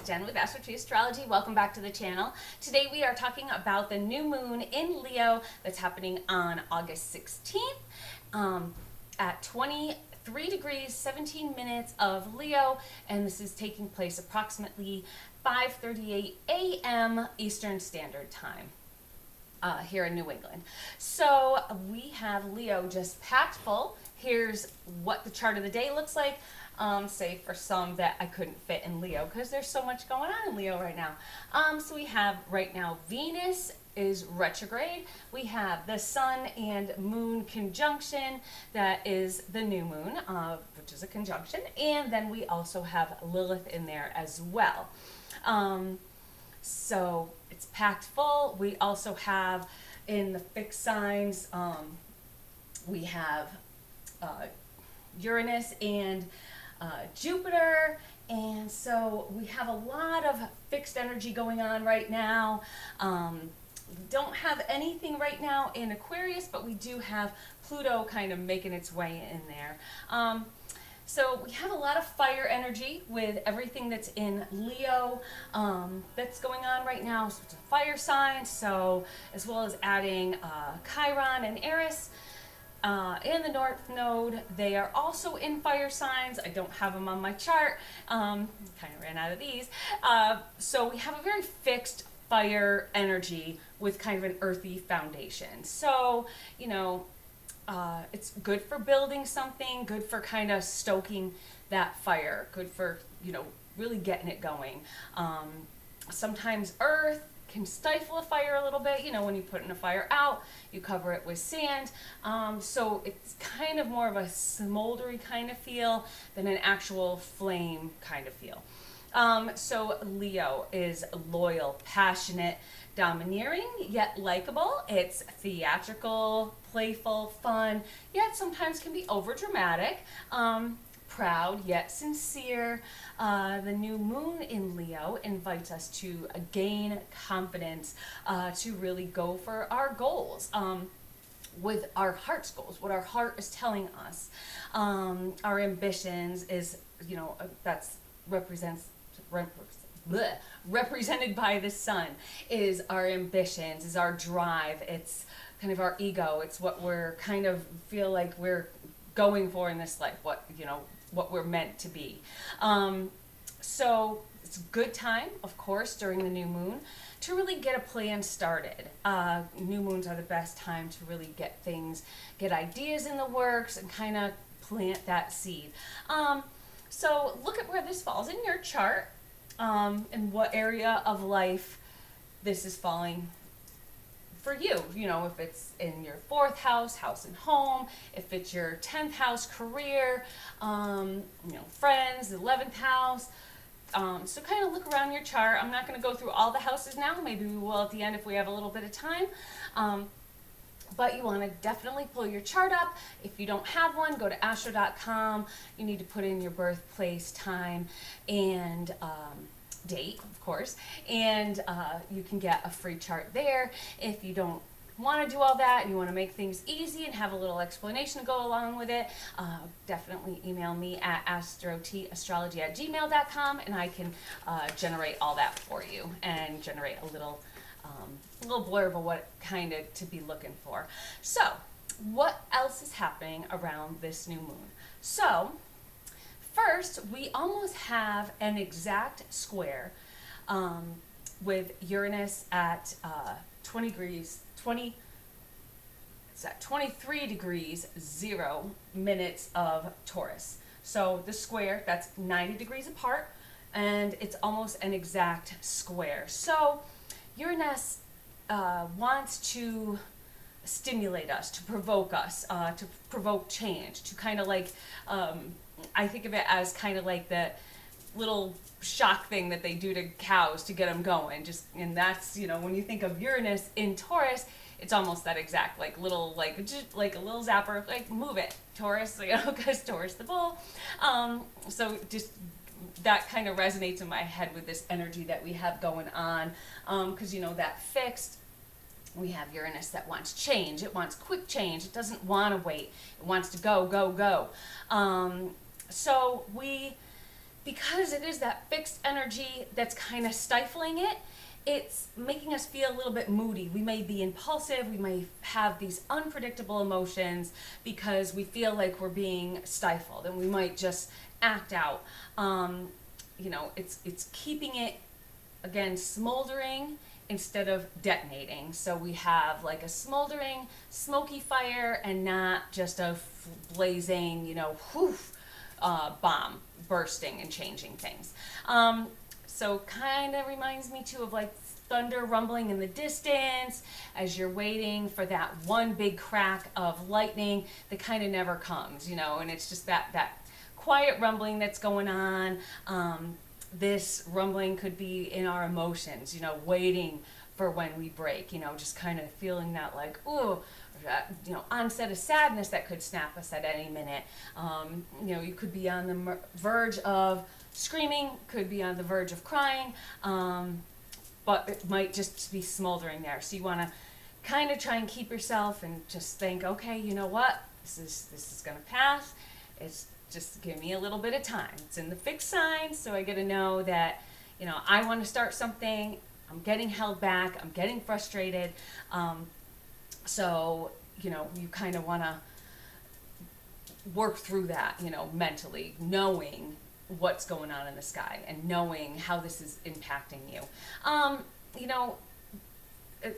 it's Jen with AstroT Astrology. Welcome back to the channel. Today we are talking about the new moon in Leo that's happening on August 16th at 23 degrees 17 minutes of Leo, and this is taking place approximately 5:38 a.m. Eastern Standard Time. Here in New England. So we have Leo just packed full. Here's what the chart of the day looks like. Say for some that I couldn't fit in Leo because there's so much going on in Leo right now. So we have right now Venus is retrograde. We have the Sun and Moon conjunction. That is the new moon, which is a conjunction. And then we also have Lilith in there as well. So it's packed full. We also have in the fixed signs, we have Uranus and Jupiter. And so we have a lot of fixed energy going on right now. We don't have anything right now in Aquarius, but we do have Pluto kind of making its way in there. So we have a lot of fire energy with everything that's in Leo that's going on right now. So it's a fire sign, so as well as adding Chiron and Eris and the North Node. They are also in fire signs. I don't have them on my chart. Kind of ran out of these. So we have a very fixed fire energy with kind of an earthy foundation. So, you know, it's good for building something, good for kind of stoking that fire, good for, you know, really getting it going. Sometimes earth can stifle a fire a little bit. You know, when you put in a fire out, you cover it with sand. So it's kind of more of a smoldery kind of feel than an actual flame kind of feel. So Leo is loyal, passionate, domineering, yet likable. It's theatrical, playful, fun, yet sometimes can be over dramatic. Proud, yet sincere. The new moon in Leo invites us to gain confidence, to really go for our goals. With our heart's goals, what our heart is telling us. Our ambitions is, you know, that's represented by the sun, is our ambitions, is our drive, it's kind of our ego, it's what we're kind of feel like we're going for in this life, what, you know, what we're meant to be. So it's a good time, of course, during the new moon to really get a plan started. New moons are the best time to really get things, get ideas in the works and kind of plant that seed. So look at where this falls in your chart, and what area of life this is falling for you. You know, if it's in your 4th house, house and home, if it's your 10th house, career, you know, friends, the 11th house. So kind of look around your chart. I'm not going to go through all the houses now. Maybe we will at the end if we have a little bit of time. But you want to definitely pull your chart up. If you don't have one, go to astro.com. You need to put in your birthplace, time, and date, of course. And you can get a free chart there. If you don't want to do all that and you want to make things easy and have a little explanation to go along with it, definitely email me at astrotastrology@gmail.com, and I can generate all that for you and generate a little blurb of what kind of to be looking for. So what else is happening around this new moon? So first, we almost have an exact square with Uranus at 23 degrees 0 minutes of Taurus. So the square, that's 90 degrees apart, and it's almost an exact square. So Uranus wants to stimulate us, to provoke change, to kind of like, I think of it as kind of like the little shock thing that they do to cows to get them going. And that's, you know, when you think of Uranus in Taurus, it's almost that exact, like little, like just like a little zapper, like move it, Taurus, you know, because Taurus the bull. So just that kind of resonates in my head with this energy that we have going on, because you know that fixed, we have Uranus that wants change. It wants quick change. It doesn't want to wait. It wants to go, go, go. So we because it is that fixed energy that's kind of stifling it, it's making us feel a little bit moody. We may be impulsive, we may have these unpredictable emotions because we feel like we're being stifled, and we might just act out. It's keeping it, again, smoldering instead of detonating. So we have like a smoldering, smoky fire, and not just a blazing, bomb bursting and changing things. So kind of reminds me too of like thunder rumbling in the distance as you're waiting for that one big crack of lightning that kind of never comes, and it's just that quiet rumbling that's going on. This rumbling could be in our emotions, waiting for when we break, just kind of feeling that like, ooh, onset of sadness that could snap us at any minute. You could be on the verge of screaming, could be on the verge of crying, but it might just be smoldering there. So you want to kind of try and keep yourself and just think, okay, you know what, this is going to pass. It's just give me a little bit of time. It's in the fixed signs, so I get to know that, I want to start something. I'm getting held back. I'm getting frustrated. So, you kind of want to work through that, mentally, knowing what's going on in the sky and knowing how this is impacting you.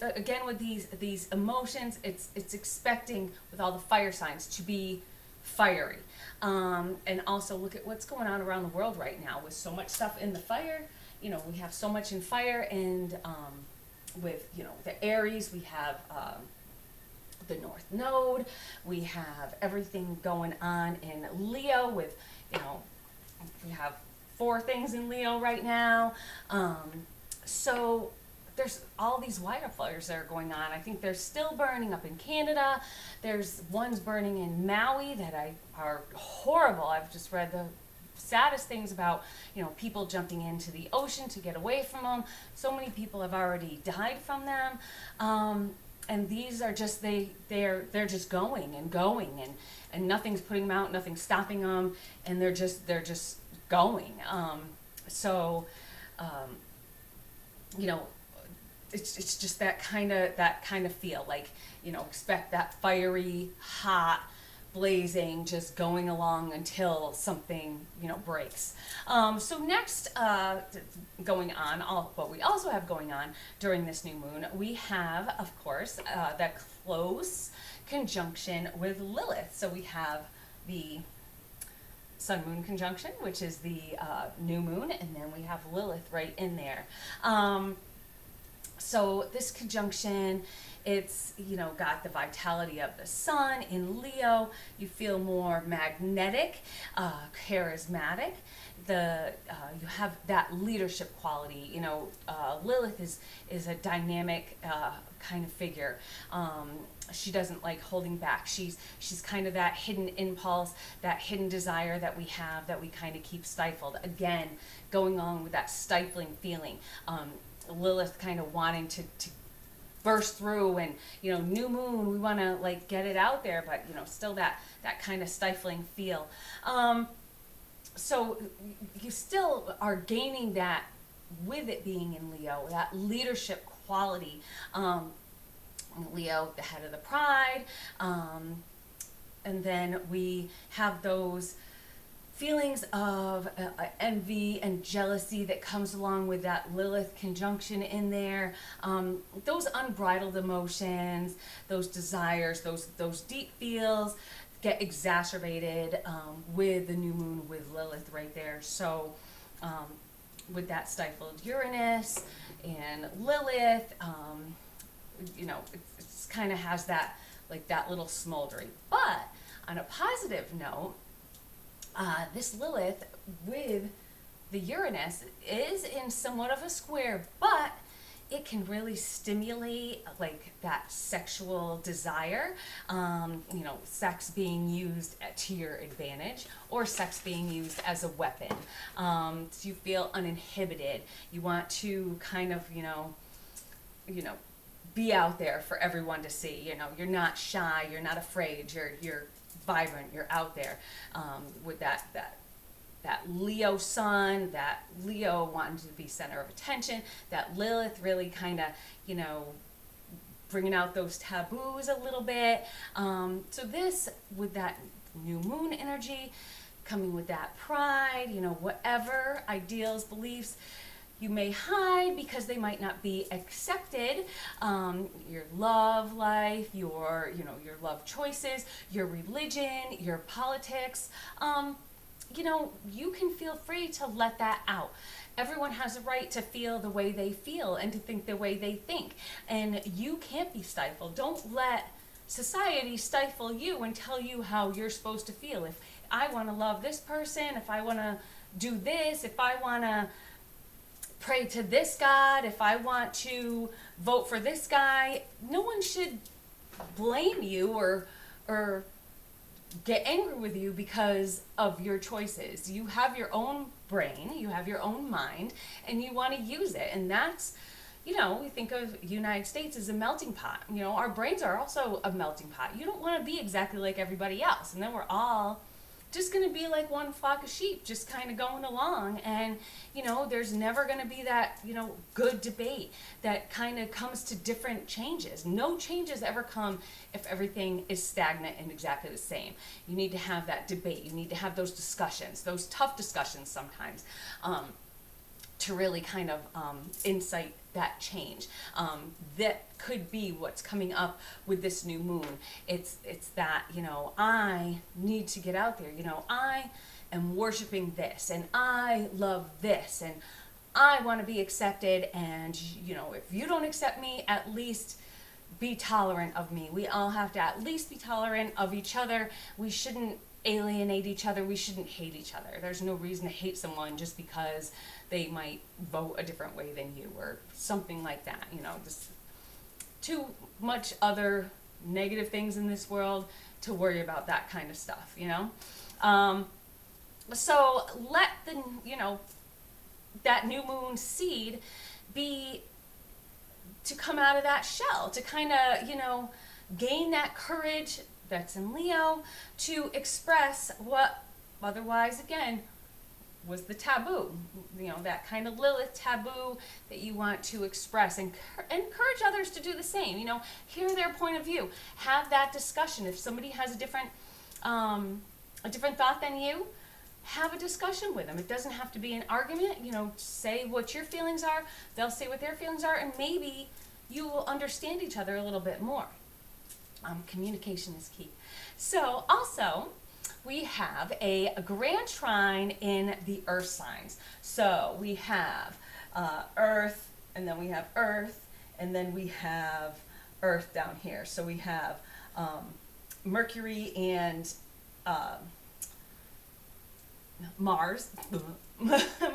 Again, with these emotions, it's expecting with all the fire signs to be fiery. And also look at what's going on around the world right now with so much stuff in the fire. We have so much in fire, and with, the Aries, we have the North Node, we have everything going on in Leo with, we have 4 things in Leo right now. So there's all these wildfires that are going on. I think they're still burning up in Canada. There's ones burning in Maui that are horrible. I've just read the saddest things about, people jumping into the ocean to get away from them. So many people have already died from them. And these are just, they're just going and going, and nothing's putting them out, nothing's stopping them, and they're just going. It's just that kind of feel like, expect that fiery, hot, blazing, just going along until something, breaks. So next, going on, what we also have going on during this new moon, we have, of course, that close conjunction with Lilith. So we have the Sun-Moon conjunction, which is the new moon, and then we have Lilith right in there. So this conjunction, it's, got the vitality of the sun in Leo. You feel more magnetic, charismatic. You have that leadership quality. Lilith is a dynamic kind of figure. She doesn't like holding back. She's kind of that hidden impulse, that hidden desire that we have that we kind of keep stifled. Again, going on with that stifling feeling. Lilith kind of wanting to burst through, and new moon, we want to like get it out there, but still that kind of stifling feel. So you still are gaining that with it being in Leo, that leadership quality. Leo, the head of the pride, and then we have those feelings of envy and jealousy that comes along with that Lilith conjunction in there. Those unbridled emotions, those desires, those deep feels get exacerbated with the new moon with Lilith right there. So with that stifled Uranus and Lilith, it's kind of has that, like that little smoldering. But on a positive note, this Lilith with the Uranus is in somewhat of a square, but it can really stimulate like that sexual desire, sex being used to your advantage, or sex being used as a weapon. So you feel uninhibited. You want to kind of, be out there for everyone to see. You're not shy, you're not afraid, you're vibrant, you're out there with that that Leo sun, that Leo wanting to be center of attention, that Lilith really kind of, you know, bringing out those taboos a little bit. So this, with that new moon energy, coming with that pride, you know, whatever ideals, beliefs you may hide because they might not be accepted, your love life, your, you know, your love choices, your religion, your politics, you know, you can feel free to let that out. Everyone has a right to feel the way they feel and to think the way they think. And you can't be stifled. Don't let society stifle you and tell you how you're supposed to feel. If I want to love this person, if I want to do this, if I want to pray to this God, if I want to vote for this guy, no one should blame you or get angry with you because of your choices. You have your own brain, you have your own mind, and you want to use it. And that's, you know, we think of United States as a melting pot. You know, our brains are also a melting pot. You don't want to be exactly like everybody else. And then we're all just going to be like one flock of sheep, just kind of going along. And, you know, there's never going to be that, you know, good debate that kind of comes to different changes. No changes ever come if everything is stagnant and exactly the same. You need to have that debate. You need to have those discussions, those tough discussions sometimes, to really kind of incite that change. That could be what's coming up with this new moon. It's that, you know, I need to get out there. You know, I am worshiping this, and I love this, and I want to be accepted. And, you know, if you don't accept me, at least be tolerant of me. We all have to at least be tolerant of each other. We shouldn't alienate each other. We shouldn't hate each other. There's no reason to hate someone just because they might vote a different way than you or something like that. You know, just too much other negative things in this world to worry about that kind of stuff, you know? So let the, you know, that new moon seed be to come out of that shell, to kind of, you know, gain that courage that's in Leo to express what otherwise, again, was the taboo, you know, that kind of Lilith taboo that you want to express, and encourage others to do the same. You know, hear their point of view, have that discussion. If somebody has a different thought than you, have a discussion with them. It doesn't have to be an argument. You know, say what your feelings are, they'll say what their feelings are, and maybe you will understand each other a little bit more. Communication is key. So also, we have a grand trine in the earth signs. So we have earth, and then we have earth, and then we have earth down here. So we have Mercury and Mars,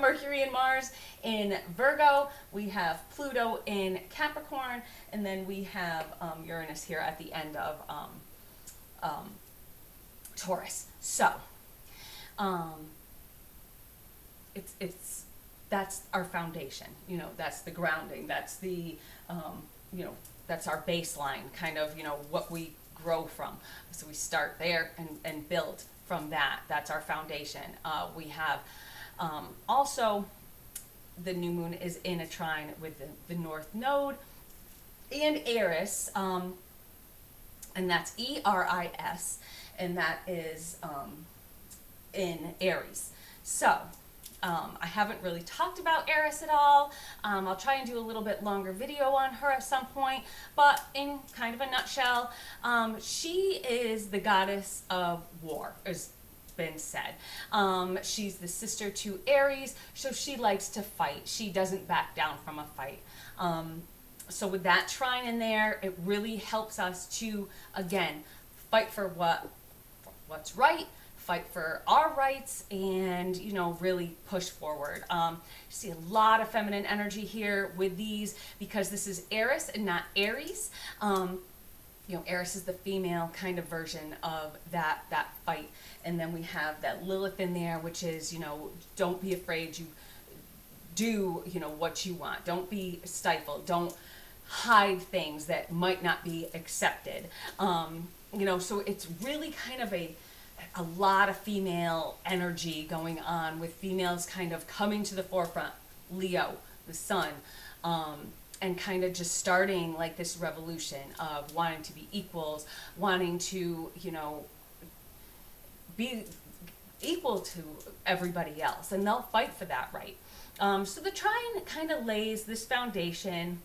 Mercury and Mars in Virgo. We have Pluto in Capricorn, and then we have Uranus here at the end of Taurus. So it's that's our foundation. You know, that's the grounding. That's the you know, that's our baseline, kind of, you know, what we grow from. So we start there and build from that. That's our foundation. We have also the new moon is in a trine with the North Node and Eris, and that's Eris, and that is in Aries. So I haven't really talked about Eris at all. I'll try and do a little bit longer video on her at some point, but in kind of a nutshell, she is the goddess of war, as been said. She's the sister to Aries, so she likes to fight. She doesn't back down from a fight. So with that trine in there, it really helps us to, again, fight for what's right, fight for our rights, and, you know, really push forward. You see a lot of feminine energy here with these because this is Eris and not Aries. You know, Eris is the female kind of version of that fight. And then we have that Lilith in there, which is, you know, don't be afraid. You do, you know, what you want. Don't be stifled. Don't hide things that might not be accepted. You know, so it's really kind of a a lot of female energy going on, with females kind of coming to the forefront. Leo, the sun, and kind of just starting like this revolution of wanting to be equals, wanting to, you know, be equal to everybody else, and they'll fight for that right. So the trine kind of lays this foundation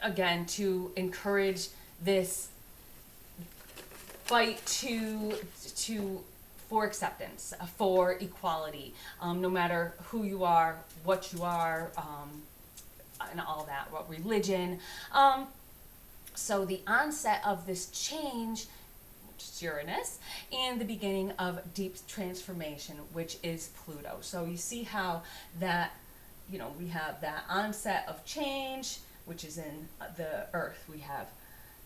again to encourage this fight for acceptance, for equality, no matter who you are, what you are, and all that, what religion. So the onset of this change, which is Uranus, and the beginning of deep transformation, which is Pluto. So you see how that, you know, we have that onset of change, which is in the Earth. We have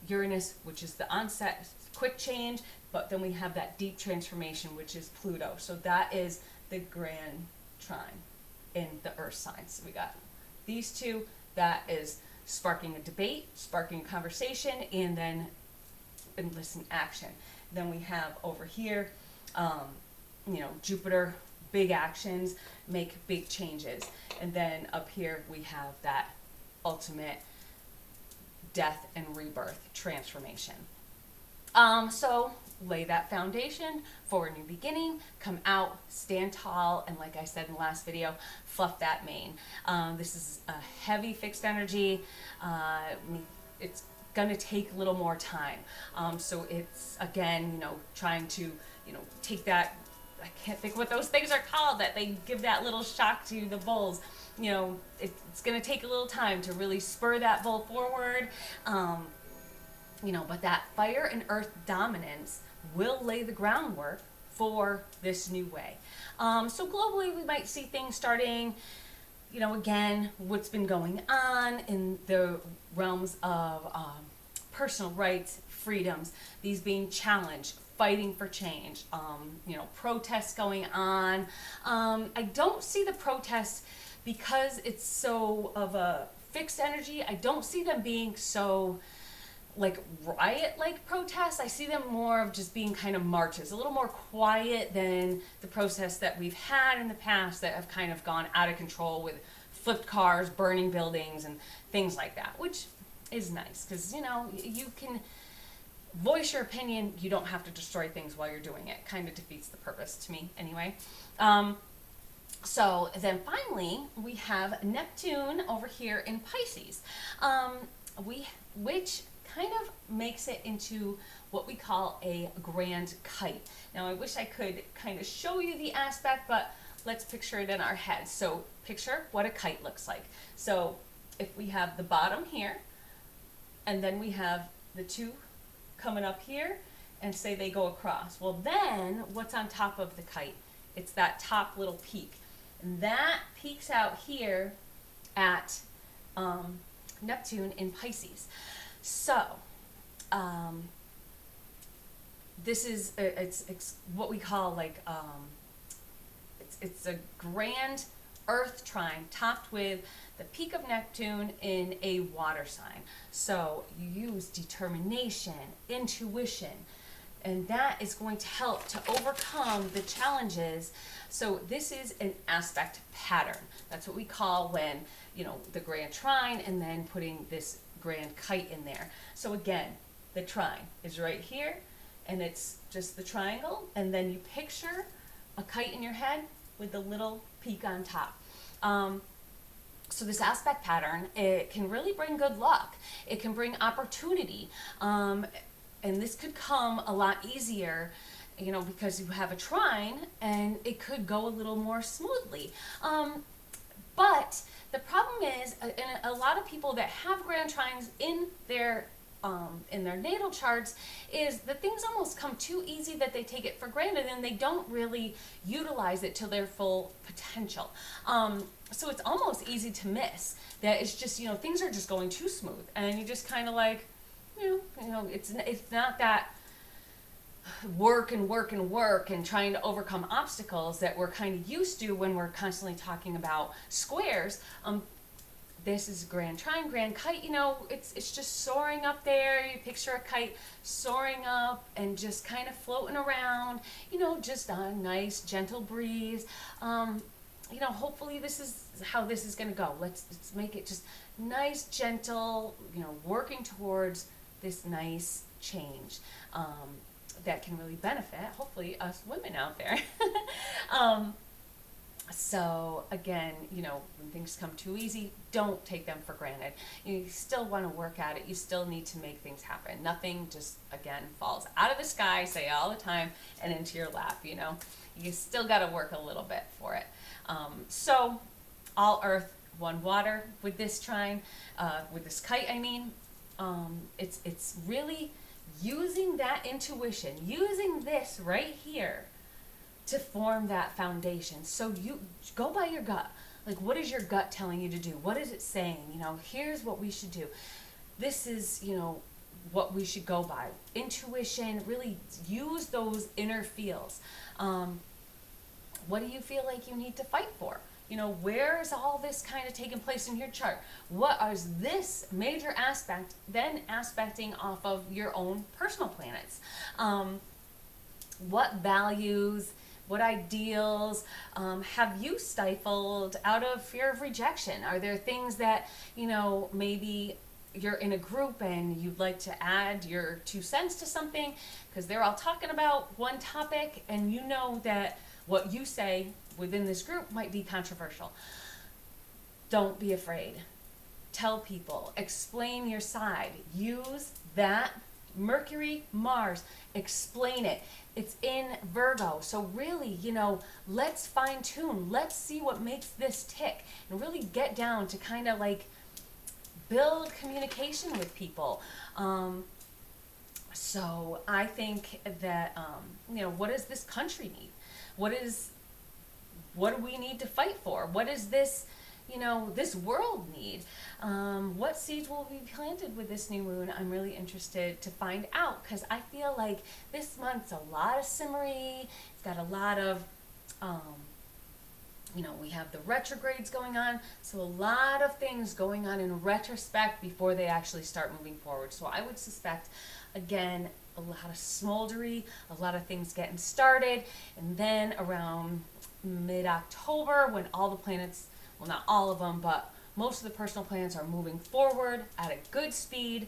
Uranus, which is the onset, quick change, but then we have that deep transformation, which is Pluto. So that is the grand trine in the Earth signs. So we got these two, that is sparking a debate, sparking a conversation, and then enlisting action. Then we have over here, you know, Jupiter, big actions, make big changes. And then up here we have that ultimate death and rebirth transformation. So lay that foundation for a new beginning, come out, stand tall, and like I said in the last video, fluff that mane. This is a heavy fixed energy. It's gonna take a little more time. So it's, again, you know, trying to, you know, take that, I can't think what those things are called, that they give that little shock to the bulls. You know, it's going to take a little time to really spur that bull forward. You know, but that fire and earth dominance will lay the groundwork for this new way. So globally, we might see things starting, you know, again, what's been going on in the realms of personal rights, freedoms, these being challenged, fighting for change, you know, protests going on. I don't see the protests, because it's so of a fixed energy, I don't see them being so like riot-like protests. I see them more of just being kind of marches, a little more quiet than the protests that we've had in the past that have kind of gone out of control with flipped cars, burning buildings, and things like that, which is nice because, you know, you can voice your opinion. You don't have to destroy things while you're doing it. Kind of defeats the purpose to me anyway. So then finally we have Neptune over here in Pisces, which kind of makes it into what we call a grand kite. Now I wish I could kind of show you the aspect, but let's picture it in our heads. So picture what a kite looks like. So if we have the bottom here, and then we have the two coming up here, and say they go across. Well, then what's on top of the kite? It's that top little peak. And that peaks out here at Neptune in Pisces. So this is it's what we call like it's a grand Earth trine topped with the peak of Neptune in a water sign. So you use determination, intuition, and that is going to help to overcome the challenges. So this is an aspect pattern. That's what we call when, you know, the grand trine and then putting this grand kite in there. So again, the trine is right here, and it's just the triangle, and then you picture a kite in your head with the little peak on top. So this aspect pattern, it can really bring good luck. It can bring opportunity. And this could come a lot easier, you know, because you have a trine and it could go a little more smoothly. But the problem is, a lot of people that have grand trines in their natal charts, is that things almost come too easy that they take it for granted and they don't really utilize it to their full potential. So it's almost easy to miss that. It's just, you know, things are just going too smooth, and you just kind of like, you know, it's not that work and trying to overcome obstacles that we're kind of used to when we're constantly talking about squares. this is Grand Trine, Grand Kite, you know, it's just soaring up there. You picture a kite soaring up and just kind of floating around, you know, just on a nice, gentle breeze. You know, hopefully this is how this is going to go. Let's make it just nice, gentle, you know, working towards this nice change that can really benefit, hopefully, us women out there. So again, you know, when things come too easy, don't take them for granted. You still want to work at it. You still need to make things happen. Nothing just, again, falls out of the sky, say it all the time, and into your lap, you know. You still got to work a little bit for it. So all earth, one water with this trine, with this kite, I mean. It's really using that intuition, using this right here to form that foundation. So you go by your gut. Like, what is your gut telling you to do? What is it saying? You know, here's what we should do. This is, you know, what we should go by. Intuition, really use those inner feels. What do you feel like you need to fight for? You know, where is all this kind of taking place in your chart? What is this major aspect then aspecting off of your own personal planets? What values, what ideals have you stifled out of fear of rejection? Are there things that, you know, maybe you're in a group and you'd like to add your 2 cents to something because they're all talking about one topic and you know that what you say within this group might be controversial. Don't be afraid. Tell people, explain your side. Use that Mercury, Mars, explain it. It's in Virgo. So really, you know, let's fine tune. Let's see what makes this tick and really get down to kind of like build communication with people. So I think that, you know, what does this country need? What do we need to fight for? What does this, you know, this world need? What seeds will be planted with this new moon? I'm really interested to find out because I feel like this month's a lot of simmery. It's got a lot of, you know, we have the retrogrades going on, so a lot of things going on in retrospect before they actually start moving forward. So I would suspect, again, a lot of smoldery, a lot of things getting started, and then around mid-October when all the planets, well, not all of them, but most of the personal planets are moving forward at a good speed,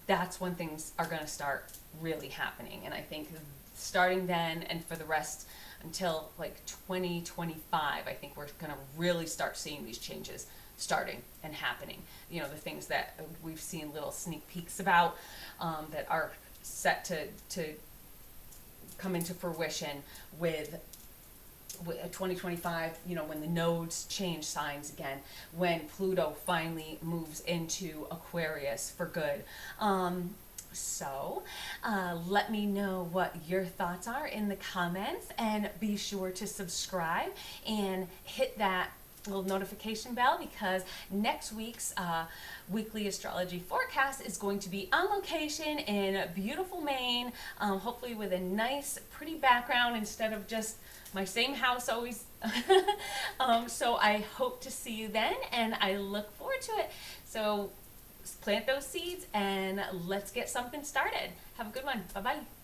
that's when things are going to start really happening. And I think starting then and for the rest until like 2025, I think we're going to really start seeing these changes starting and happening. You know, the things that we've seen little sneak peeks about that are set to come into fruition with 2025, you know, when the nodes change signs again, when Pluto finally moves into Aquarius for good. So let me know what your thoughts are in the comments, and be sure to subscribe and hit that little notification bell because next week's weekly astrology forecast is going to be on location in beautiful Maine, hopefully with a nice pretty background instead of just my same house always. So I hope to see you then, and I look forward to it. So plant those seeds and let's get something started. Have a good one. Bye-bye.